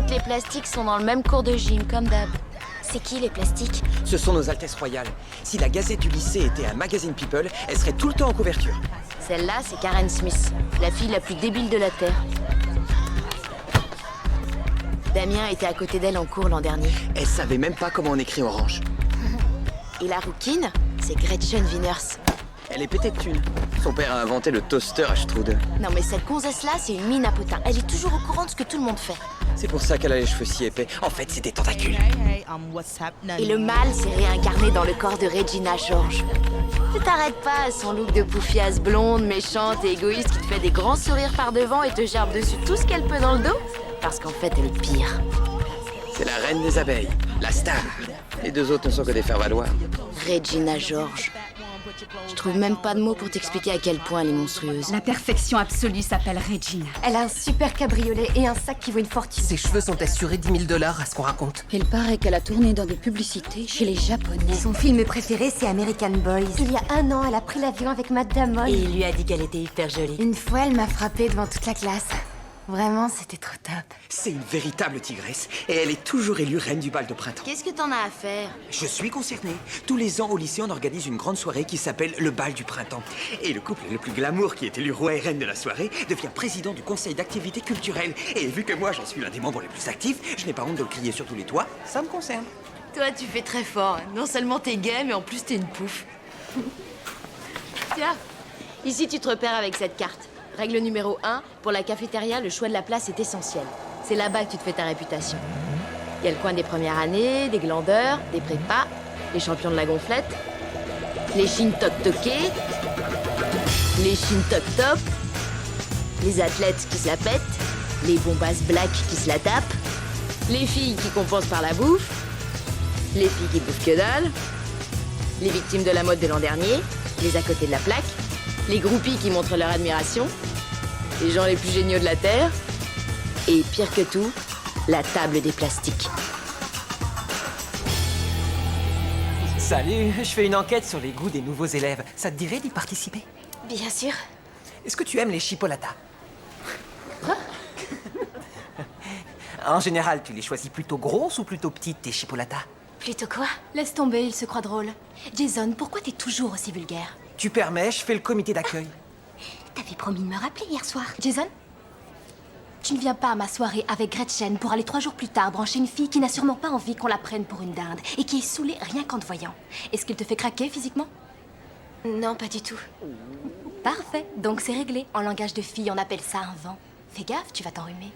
Toutes les plastiques sont dans le même cours de gym, comme d'hab. C'est qui les plastiques? Ce sont nos Altesses royales. Si la Gazette du lycée était un magazine People, elle serait tout le temps en couverture. Celle-là, c'est Karen Smith, la fille la plus débile de la Terre. Damien était à côté d'elle en cours l'an dernier. Elle savait même pas comment on écrit orange. Et la rouquine, c'est Gretchen Wieners. Elle est pétée de thunes. Son père a inventé le toaster à Strudel. Non mais cette gonzesse-là, c'est une mine à potin. Elle est toujours au courant de ce que tout le monde fait. C'est pour ça qu'elle a les cheveux si épais. En fait, c'est des tentacules. Et le mal s'est réincarné dans le corps de Regina George. Ne t'arrête pas à son look de poufiasse blonde, méchante et égoïste qui te fait des grands sourires par devant et te gerbe dessus tout ce qu'elle peut dans le dos. Parce qu'en fait, elle est pire. C'est la reine des abeilles, la star. Les deux autres ne sont que des faire-valoir. Regina George. Je trouve même pas de mots pour t'expliquer à quel point elle est monstrueuse. La perfection absolue s'appelle Regina. Elle a un super cabriolet et un sac qui vaut une fortune. Ses cheveux sont assurés 10 000 $ à ce qu'on raconte. Il paraît qu'elle a tourné dans des publicités chez les Japonais. Son film préféré, c'est American Boys. Il y a 1 an, elle a pris l'avion avec Matt Damon. Et il lui a dit qu'elle était hyper jolie. Une fois, elle m'a frappée devant toute la classe. Vraiment, c'était trop top. C'est une véritable tigresse. Et elle est toujours élue reine du bal de printemps. Qu'est-ce que t'en as à faire? Je suis concerné. Tous les ans, au lycée, on organise une grande soirée qui s'appelle le bal du printemps. Et le couple le plus glamour qui est élu roi et reine de la soirée devient président du conseil d'activités culturelles. Et vu que moi, j'en suis l'un des membres les plus actifs, je n'ai pas honte de le crier sur tous les toits. Ça me concerne. Toi, tu fais très fort. Non seulement t'es gay, mais en plus t'es une pouffe. Tiens, ici tu te repères avec cette carte. Règle numéro 1, pour la cafétéria, le choix de la place est essentiel. C'est là-bas que tu te fais ta réputation. Il y a le coin des premières années, des glandeurs, des prépas, les champions de la gonflette, les shintok-tokés, les shintok-top, les athlètes qui se la pètent, les bombasses black qui se la tapent, les filles qui compensent par la bouffe, les filles qui bouffent que dalle, les victimes de la mode de l'an dernier, les à côté de la plaque, les groupies qui montrent leur admiration, les gens les plus géniaux de la Terre, et pire que tout, la table des plastiques. Salut, je fais une enquête sur les goûts des nouveaux élèves. Ça te dirait d'y participer? Bien sûr. Est-ce que tu aimes les chipolatas? En général, tu les choisis plutôt grosses ou plutôt petites, tes chipolatas? Plutôt quoi? Laisse tomber, il se croit drôle. Jason, pourquoi t'es toujours aussi vulgaire? Tu permets, je fais le comité d'accueil. T'avais promis de me rappeler hier soir. Jason? Tu ne viens pas à ma soirée avec Gretchen pour aller 3 jours plus tard brancher une fille qui n'a sûrement pas envie qu'on la prenne pour une dinde et qui est saoulée rien qu'en te voyant. Est-ce qu'il te fait craquer physiquement? Non, pas du tout. Parfait, donc c'est réglé. En langage de fille, on appelle ça un vent. Fais gaffe, tu vas t'enrhumer.